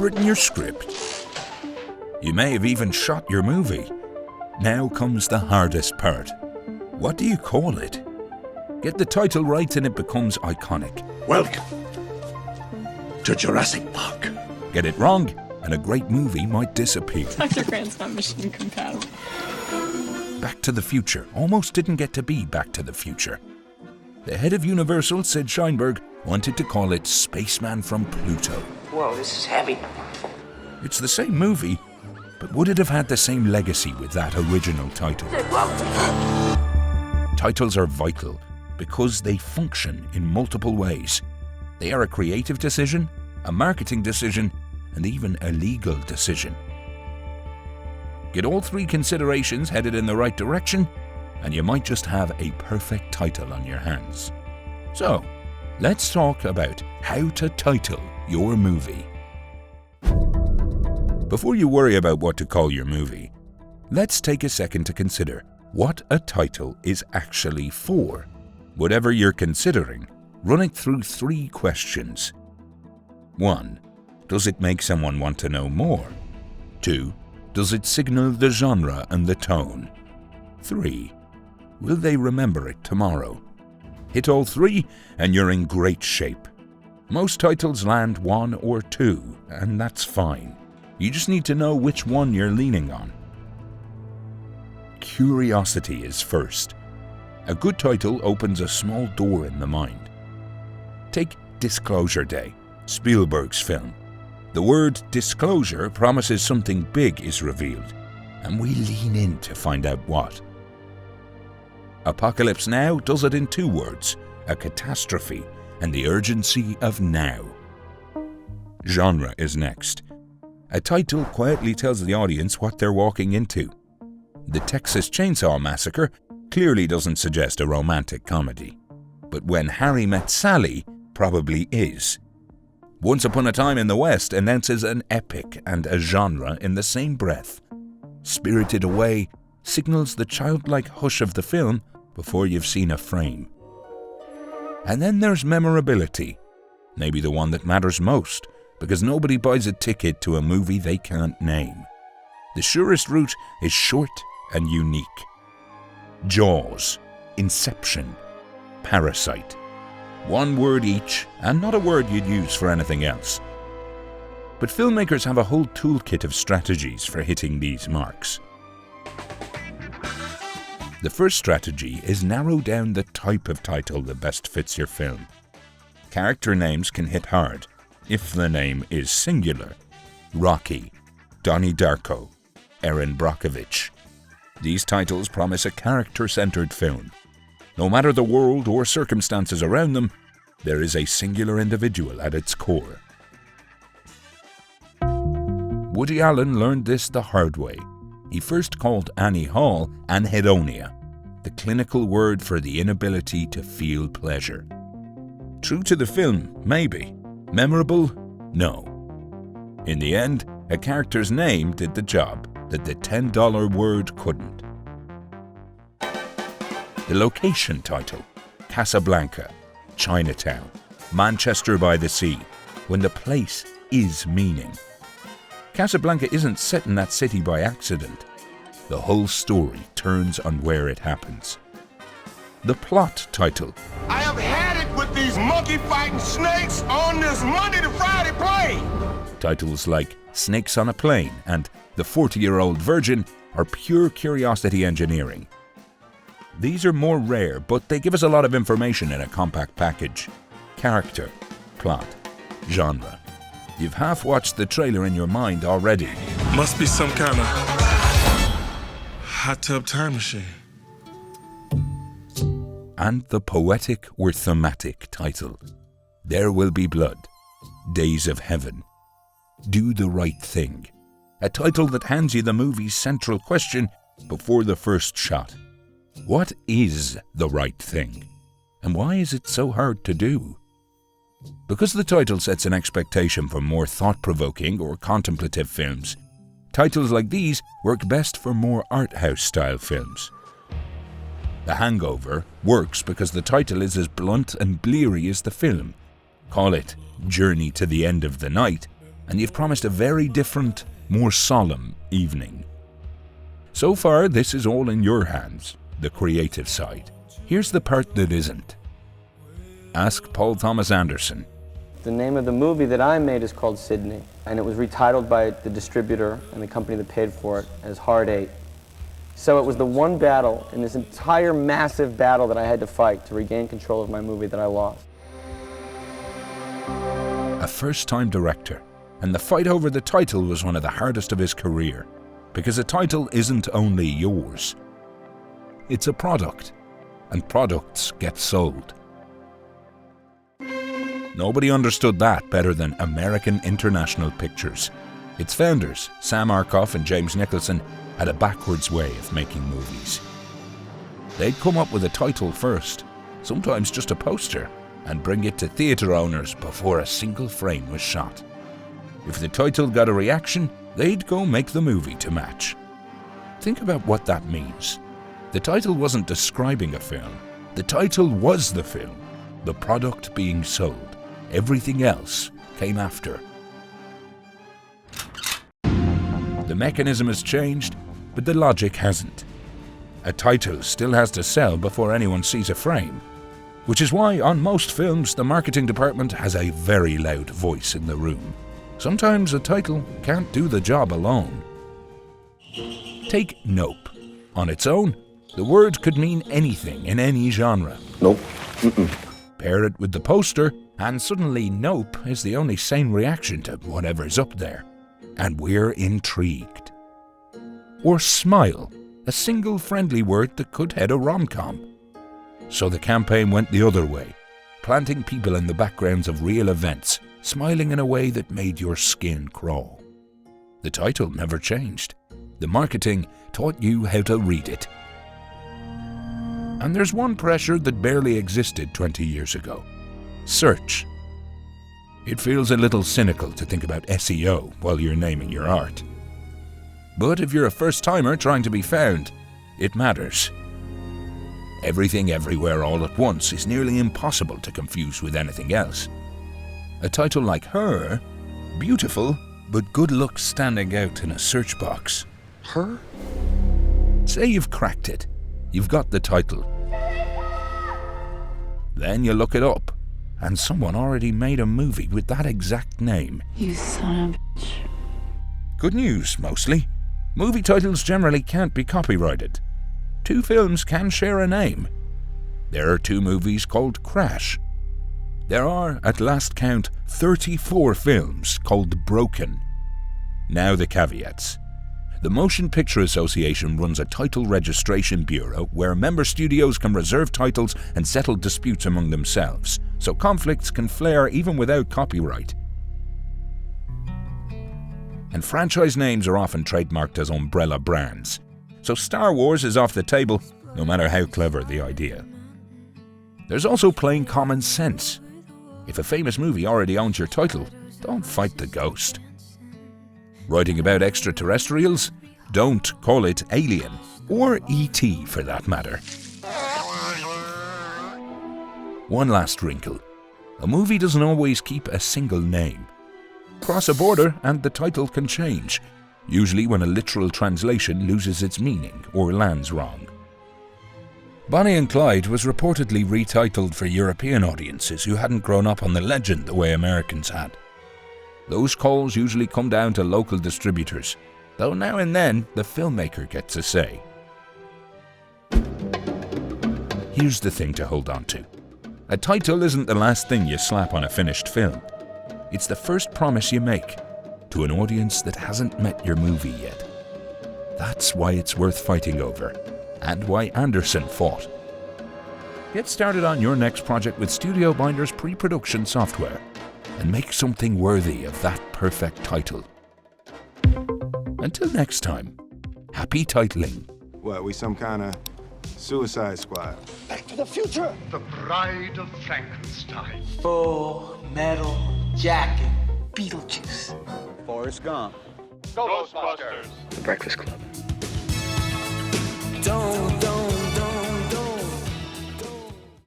written your script. You may have even shot your movie. Now comes the hardest part. What do you call it? Get the title right and it becomes iconic. Welcome to Jurassic Park. Get it wrong and a great movie might disappear. Dr. Grant's not mission compatible. Back to the Future almost didn't get to be Back to the Future. The head of Universal, Sid Sheinberg, wanted to call it Spaceman from Pluto. Whoa, this is heavy. It's the same movie, but would it have had the same legacy with that original title? Titles are vital because they function in multiple ways. They are a creative decision, a marketing decision, and even a legal decision. Get all three considerations headed in the right direction, and you might just have a perfect title on your hands. So, let's talk about how to title your movie. Before you worry about what to call your movie, let's take a second to consider what a title is actually for. Whatever you're considering, run it through 3 questions. 1. Does it make someone want to know more? 2. Does it signal the genre and the tone? 3. Will they remember it tomorrow? Hit all 3 and you're in great shape. Most titles land 1 or 2, and that's fine. You just need to know which one you're leaning on. Curiosity is first. A good title opens a small door in the mind. Take Disclosure Day, Spielberg's film. The word disclosure promises something big is revealed, and we lean in to find out what. Apocalypse Now does it in 2 words, a catastrophe and the urgency of now. Genre is next. A title quietly tells the audience what they're walking into. The Texas Chainsaw Massacre clearly doesn't suggest a romantic comedy, but When Harry Met Sally probably is. Once Upon a Time in the West announces an epic and a genre in the same breath. Spirited Away signals the childlike hush of the film before you've seen a frame. And then there's memorability, maybe the one that matters most, because nobody buys a ticket to a movie they can't name. The surest route is short and unique. Jaws, Inception, Parasite. 1 word each, and not a word you'd use for anything else. But filmmakers have a whole toolkit of strategies for hitting these marks. The first strategy is narrow down the type of title that best fits your film. Character names can hit hard, if the name is singular. Rocky, Donnie Darko, Erin Brockovich. These titles promise a character-centered film. No matter the world or circumstances around them, there is a singular individual at its core. Woody Allen learned this the hard way. He first called Annie Hall anhedonia, the clinical word for the inability to feel pleasure. True to the film, maybe. Memorable? No. In the end, a character's name did the job that the $10 word couldn't. The location title, Casablanca, Chinatown, Manchester by the Sea, when the place is meaning. Casablanca isn't set in that city by accident. The whole story turns on where it happens. The plot title. I have had it with these monkey-fighting snakes on this Monday to Friday plane. Titles like Snakes on a Plane and The 40-Year-Old Virgin are pure curiosity engineering. These are more rare, but they give us a lot of information in a compact package. Character, plot, genre. You've half watched the trailer in your mind already. Must be some kind of hot tub time machine. And the poetic or thematic title. There Will Be Blood, Days of Heaven, Do the Right Thing. A title that hands you the movie's central question before the first shot. What is the right thing? And why is it so hard to do? Because the title sets an expectation for more thought-provoking or contemplative films, titles like these work best for more art house style films. The Hangover works because the title is as blunt and bleary as the film. Call it Journey to the End of the Night, and you've promised a very different, more solemn evening. So far, this is all in your hands, the creative side. Here's the part that isn't. Ask Paul Thomas Anderson. The name of the movie that I made is called Sydney, and it was retitled by the distributor and the company that paid for it as Hard Eight. So it was the one battle in this entire massive battle that I had to fight to regain control of my movie that I lost. A first-time director, and the fight over the title was one of the hardest of his career, because a title isn't only yours. It's a product, and products get sold. Nobody understood that better than American International Pictures. Its founders, Sam Arkoff and James Nicholson, had a backwards way of making movies. They'd come up with a title first, sometimes just a poster, and bring it to theatre owners before a single frame was shot. If the title got a reaction, they'd go make the movie to match. Think about what that means. The title wasn't describing a film. The title was the film, the product being sold. Everything else came after. The mechanism has changed, but the logic hasn't. A title still has to sell before anyone sees a frame, which is why on most films the marketing department has a very loud voice in the room. Sometimes a title can't do the job alone. Take Nope. On its own, the word could mean anything in any genre. Nope. Pair it with the poster, and suddenly Nope is the only sane reaction to whatever's up there. And we're intrigued. Or Smile, a single friendly word that could head a rom-com. So the campaign went the other way, planting people in the backgrounds of real events, smiling in a way that made your skin crawl. The title never changed. The marketing taught you how to read it. And there's one pressure that barely existed 20 years ago. Search. It feels a little cynical to think about SEO while you're naming your art. But if you're a first-timer trying to be found, it matters. Everything Everywhere All at Once is nearly impossible to confuse with anything else. A title like Her, beautiful, but good luck standing out in a search box. Her? Say you've cracked it. You've got the title. Then you look it up, and someone already made a movie with that exact name. You son of a bitch. Good news, mostly. Movie titles generally can't be copyrighted. 2 films can share a name. There are 2 movies called Crash. There are, at last count, 34 films called Broken. Now the caveats. The Motion Picture Association runs a title registration bureau where member studios can reserve titles and settle disputes among themselves, so conflicts can flare even without copyright. And franchise names are often trademarked as umbrella brands, so Star Wars is off the table, no matter how clever the idea. There's also plain common sense. If a famous movie already owns your title, don't fight the ghost. Writing about extraterrestrials? Don't call it Alien, or E.T. for that matter. One last wrinkle. A movie doesn't always keep a single name. Cross a border and the title can change, usually when a literal translation loses its meaning or lands wrong. Bonnie and Clyde was reportedly retitled for European audiences who hadn't grown up on the legend the way Americans had. Those calls usually come down to local distributors, though now and then the filmmaker gets a say. Here's the thing to hold on to. A title isn't the last thing you slap on a finished film. It's the first promise you make to an audience that hasn't met your movie yet. That's why it's worth fighting over, and why Anderson fought. Get started on your next project with Studio Binder's pre-production software, and make something worthy of that perfect title. Until next time, happy titling. What, we some kind of Suicide Squad? Back to the Future! The Bride of Frankenstein. Full Metal Jacket. Beetlejuice. Forrest Gump. Ghostbusters. The Breakfast Club. Don't